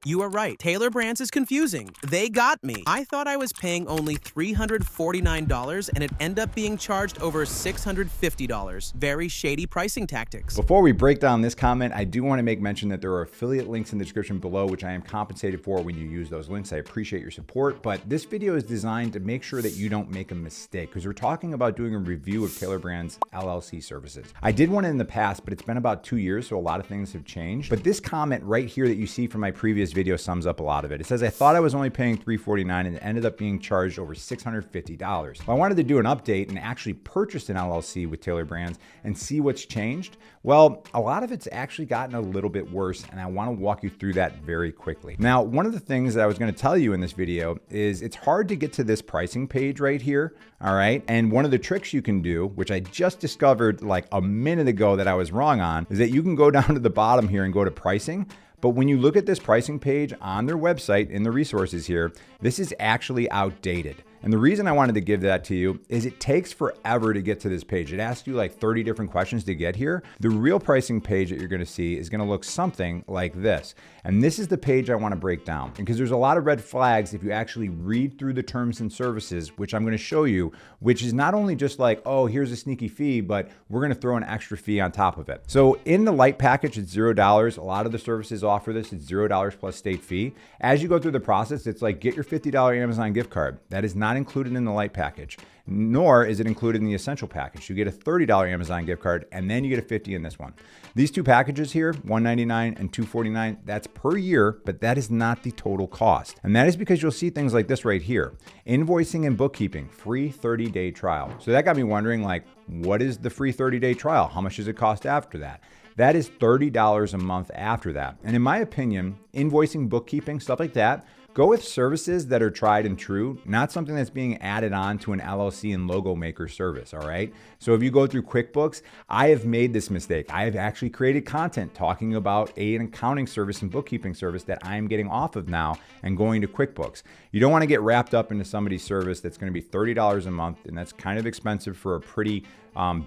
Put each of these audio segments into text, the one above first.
You are right. Tailor Brands is confusing. They got me. I thought I was paying only $349 and it ended up being charged over $650. Very shady pricing tactics. Before we break down this comment, I do want to make mention that there are affiliate links in the description below, which I am compensated for when you use those links. I appreciate your support, but this video is designed to make sure that you don't make a mistake because we're talking about doing a review of Tailor Brands LLC services. I did one in the past, but it's been about 2 years, so a lot of things have changed. But this comment right here that you see from my previous video sums up a lot of it. It says, I thought I was only paying $349 and it ended up being charged over $650. Well, I wanted to do an update and actually purchase an LLC with Tailor Brands and see what's changed. Well, a lot of it's actually gotten a little bit worse, and I want to walk you through that very quickly. Now, one of the things that I was going to tell you in this video is it's hard to get to this pricing page right here, all right? And one of the tricks you can do, which I just discovered like a minute ago that I was wrong on, is that you can go down to the bottom here and go to pricing. But when you look at this pricing page on their website in the resources here, this is actually outdated. And the reason I wanted to give that to you is it takes forever to get to this page. It asks you like 30 different questions to get here. The real pricing page that you're gonna see is gonna look something like this. And this is the page I wanna break down because there's a lot of red flags if you actually read through the terms and services, which I'm gonna show you, which is not only just like, oh, here's a sneaky fee, but we're gonna throw an extra fee on top of it. So in the light package, it's $0. A lot of the services offer this, it's $0 plus state fee. As you go through the process, it's like get your $50 Amazon gift card. That is not included in the light package, nor is it included in the essential package. You get a $30 Amazon gift card and then you get a $50 in this one. These two packages here, $199 and $249, that's per year, but that is not the total cost. And that is because you'll see things like this right here. Invoicing and bookkeeping, free 30-day trial. So that got me wondering, like, what is the free 30-day trial? How much does it cost after that? That is $30 a month after that. And in my opinion, invoicing, bookkeeping, stuff like that, go with services that are tried and true, not something that's being added on to an LLC and logo maker service, all right? So if you go through QuickBooks, I have made this mistake. I have actually created content talking about an accounting service and bookkeeping service that I'm getting off of now and going to QuickBooks. You don't want to get wrapped up into somebody's service that's going to be $30 a month, and that's kind of expensive for a pretty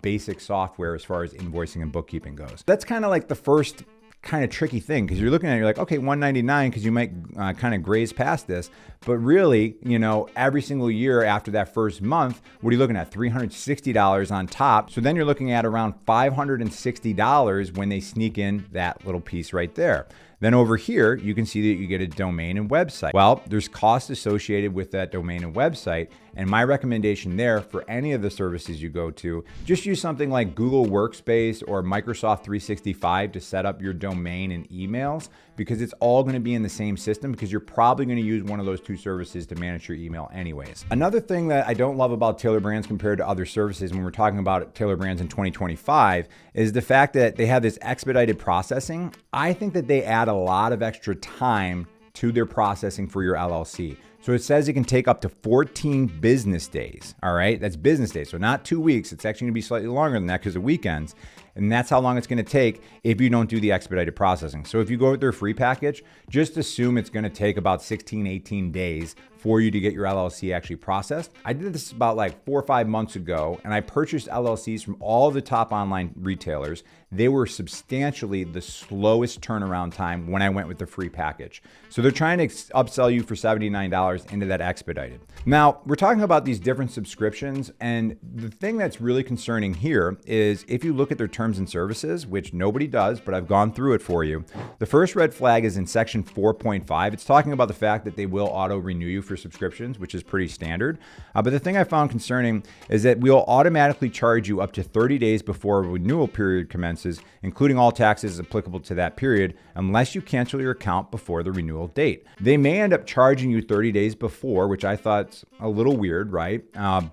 basic software as far as invoicing and bookkeeping goes. That's kind of like the first kind of tricky thing because you're looking at it, you're like, okay, $199 because you might kind of graze past this, but really, you know, every single year after that first month, what are you looking at? $360 on top. So then you're looking at around $560 when they sneak in that little piece right there. Then over here, you can see that you get a domain and website. Well, there's costs associated with that domain and website. And my recommendation there for any of the services you go to, just use something like Google Workspace or Microsoft 365 to set up your domain and emails, because it's all going to be in the same system because you're probably going to use one of those two services to manage your email anyways. Another thing that I don't love about Tailor Brands compared to other services when we're talking about Tailor Brands in 2025 is the fact that they have this expedited processing. I think that they add a lot of extra time to their processing for your LLC. So it says it can take up to 14 business days. All right, that's business days. So not 2 weeks. It's actually gonna be slightly longer than that because of weekends. And that's how long it's gonna take if you don't do the expedited processing. So if you go with their free package, just assume it's gonna take about 16, 18 days for you to get your LLC actually processed. I did this about like 4 or 5 months ago, and I purchased LLCs from all the top online retailers. They were substantially the slowest turnaround time when I went with the free package. So they're trying to upsell you for $79 into that expedited. Now, we're talking about these different subscriptions, and the thing that's really concerning here is if you look at their terms and services, which nobody does, but I've gone through it for you. The first red flag is in section 4.5. It's talking about the fact that they will auto renew you for subscriptions, which is pretty standard. But the thing I found concerning is that we'll automatically charge you up to 30 days before a renewal period commences, including all taxes applicable to that period, unless you cancel your account before the renewal date. They may end up charging you 30 days before, which I thought's a little weird, right?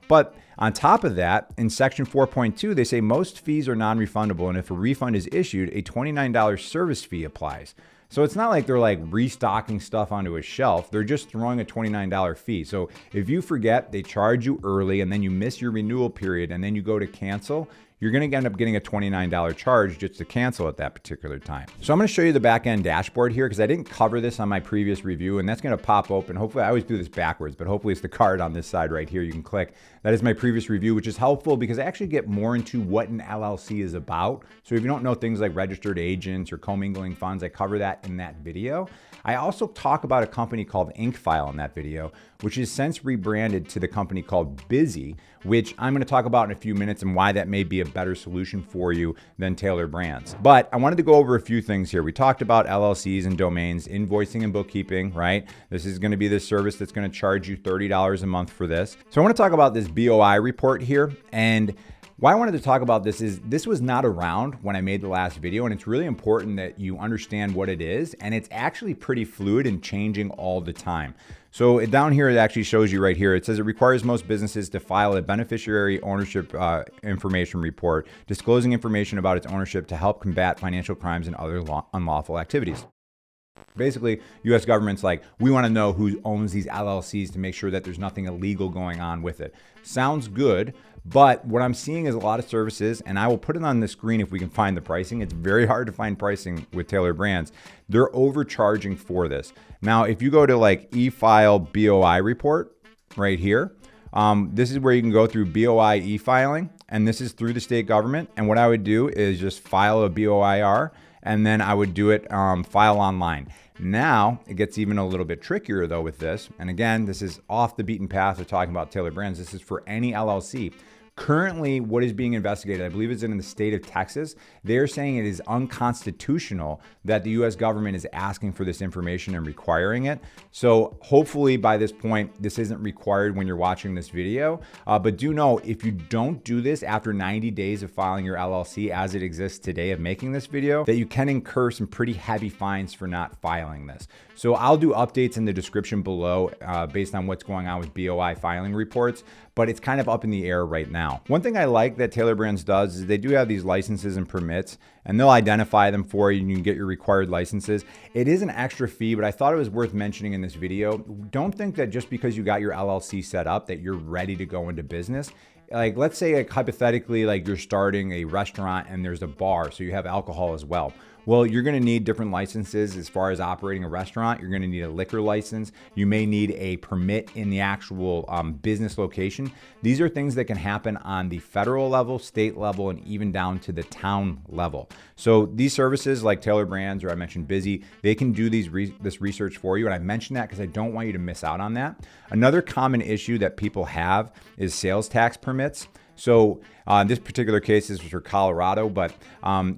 But on top of that, in section 4.2, they say most fees are non-refundable, and if a refund is issued, a $29 service fee applies. So it's not like they're like restocking stuff onto a shelf. They're just throwing a $29 fee. So if you forget, they charge you early and then you miss your renewal period and then you go to cancel, you're going to end up getting a $29 charge just to cancel at that particular time. So I'm going to show you the Backend Dashboard here because I didn't cover this on my previous review, and that's going to pop open. Hopefully, I always do this backwards, but hopefully it's the card on this side right here. You can click. That is my previous review, which is helpful because I actually get more into what an LLC is about. So if you don't know things like registered agents or commingling funds, I cover that in that video. I also talk about a company called InkFile in that video, which is since rebranded to the company called Bizee, which I'm going to talk about in a few minutes and why that may be a better solution for you than Tailor Brands. But I wanted to go over a few things here. We talked about LLCs and domains, invoicing and bookkeeping, right? This is going to be the service that's going to charge you $30 a month for this. So I want to talk about this BOI report here. And why I wanted to talk about this is this was not around when I made the last video, and it's really important that you understand what it is, and it's actually pretty fluid and changing all the time. So down here, it actually shows you right here. It says it requires most businesses to file a beneficiary ownership information report, disclosing information about its ownership to help combat financial crimes and other unlawful activities. Basically, U.S. government's like, we want to know who owns these LLCs to make sure that there's nothing illegal going on with it. Sounds good, but what I'm seeing is a lot of services, and I will put it on the screen if we can find the pricing. It's very hard to find pricing with Tailor Brands. They're overcharging for this. Now, if you go to like e-file BOI report right here, this is where you can go through BOI e-filing, and this is through the state government. And what I would do is just file a BOIR, and then I would do it file online. Now, it gets even a little bit trickier though with this. And again, this is off the beaten path of talking about Tailor Brands. This is for any LLC. Currently, what is being investigated, I believe it's in the state of Texas. They're saying it is unconstitutional that the US government is asking for this information and requiring it. So hopefully by this point, this isn't required when you're watching this video. But do know, if you don't do this after 90 days of filing your LLC as it exists today of making this video, that you can incur some pretty heavy fines for not filing this. So I'll do updates in the description below based on what's going on with BOI filing reports, but it's kind of up in the air right now. One thing I like that Tailor Brands does is they do have these licenses and permits, and they'll identify them for you and you can get your required licenses. It is an extra fee, but I thought it was worth mentioning in this video. Don't think that just because you got your LLC set up that you're ready to go into business. Like, let's say like hypothetically, like you're starting a restaurant and there's a bar, so you have alcohol as well. Well, you're going to need different licenses as far as operating a restaurant. You're going to need a liquor license. You may need a permit in the actual business location. These are things that can happen on the federal level, state level, and even down to the town level. So these services like Tailor Brands, or I mentioned Bizee, they can do this research for you. And I mentioned that because I don't want you to miss out on that. Another common issue that people have is sales tax permits. So in this particular case, this was for Colorado, but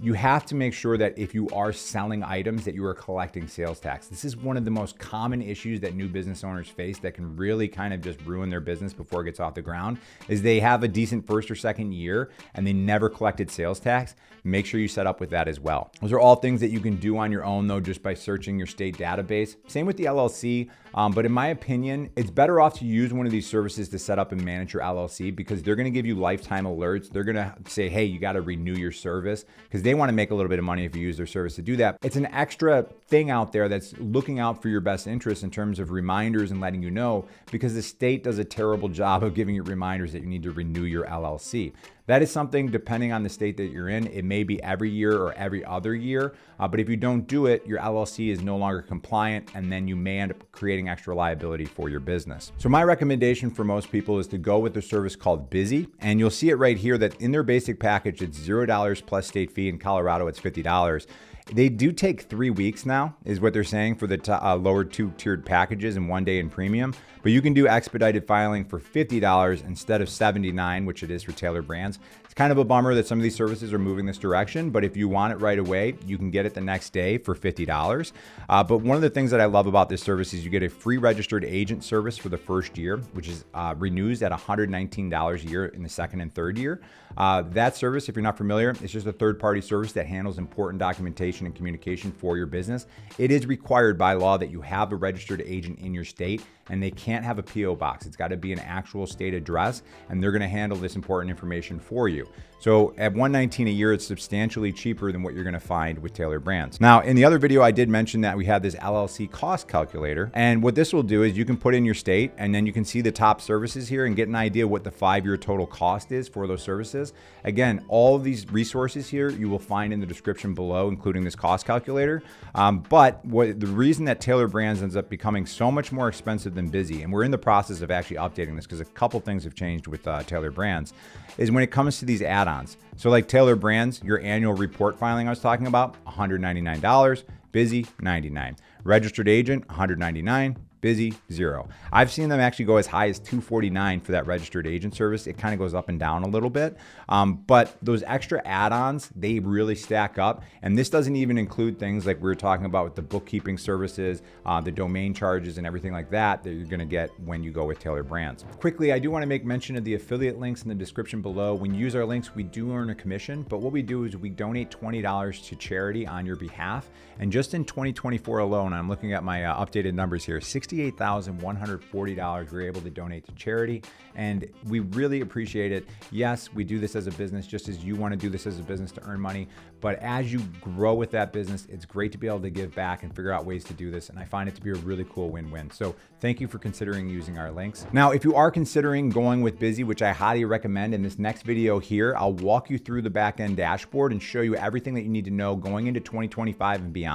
you have to make sure that if you are selling items that you are collecting sales tax. This is one of the most common issues that new business owners face that can really kind of just ruin their business before it gets off the ground, is they have a decent first or second year and they never collected sales tax. Make sure you set up with that as well. Those are all things that you can do on your own though, just by searching your state database. Same with the LLC, but in my opinion, it's better off to use one of these services to set up and manage your LLC because they're gonna give you lifetime alerts. They're gonna say, hey, you gotta renew your service because they wanna make a little bit of money if you use their service to do that. It's an extra thing out there that's looking out for your best interest in terms of reminders and letting you know, because the state does a terrible job of giving you reminders that you need to renew your LLC. That is something, depending on the state that you're in, it may be every year or every other year. But if you don't do it, your LLC is no longer compliant, and then you may end up creating extra liability for your business. So my recommendation for most people is to go with the service called Bizee. And you'll see it right here that in their basic package, it's $0 plus state fee. In Colorado, it's $50. They do take 3 weeks now, is what they're saying for the lower two-tiered packages and 1 day in premium. But you can do expedited filing for $50 instead of $79, which it is for Tailor Brands. It's kind of a bummer that some of these services are moving this direction, but if you want it right away, you can get it the next day for $50. But one of the things that I love about this service is you get a free registered agent service for the first year, which is renews at $119 a year in the second and third year. That service, if you're not familiar, it's just a third-party service that handles important documentation and communication for your business. It is required by law that you have a registered agent in your state, and they can't have a PO box. It's got to be an actual state address, and they're going to handle this important information for you. So at $119 a year, it's substantially cheaper than what you're going to find with Tailor Brands. Now, in the other video, I did mention that we have this LLC Cost Calculator, and what this will do is you can put in your state, and then you can see the top services here and get an idea what the 5-year total cost is for those services. Again, all of these resources here you will find in the description below, including this cost calculator. But the reason that Tailor Brands ends up becoming so much more expensive than Bizee, and we're in the process of actually updating this because a couple things have changed with Tailor Brands, is when it comes to these add-ons. So like Tailor Brands, your annual report filing I was talking about, $199. Bizee, $99. Registered agent, $199. Bizee, $0. I've seen them actually go as high as $249 for that registered agent service. It kind of goes up and down a little bit. But those extra add-ons, they really stack up. And this doesn't even include things like we were talking about with the bookkeeping services, the domain charges and everything like that you're going to get when you go with Tailor Brands. Quickly, I do want to make mention of the affiliate links in the description below. When you use our links, we do earn a commission, but what we do is we donate $20 to charity on your behalf. And just in 2024 alone, I'm looking at my updated numbers here, $68,140 we're able to donate to charity, and we really appreciate it. Yes, we do this as a business, just as you want to do this as a business to earn money, but as you grow with that business, it's great to be able to give back and figure out ways to do this, and I find it to be a really cool win-win. So thank you for considering using our links. Now, if you are considering going with Bizee, which I highly recommend, in this next video here, I'll walk you through the back-end dashboard and show you everything that you need to know going into 2025 and beyond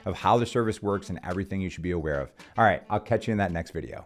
of how the service works and everything you should be aware of. All right, I'll catch you in that next video.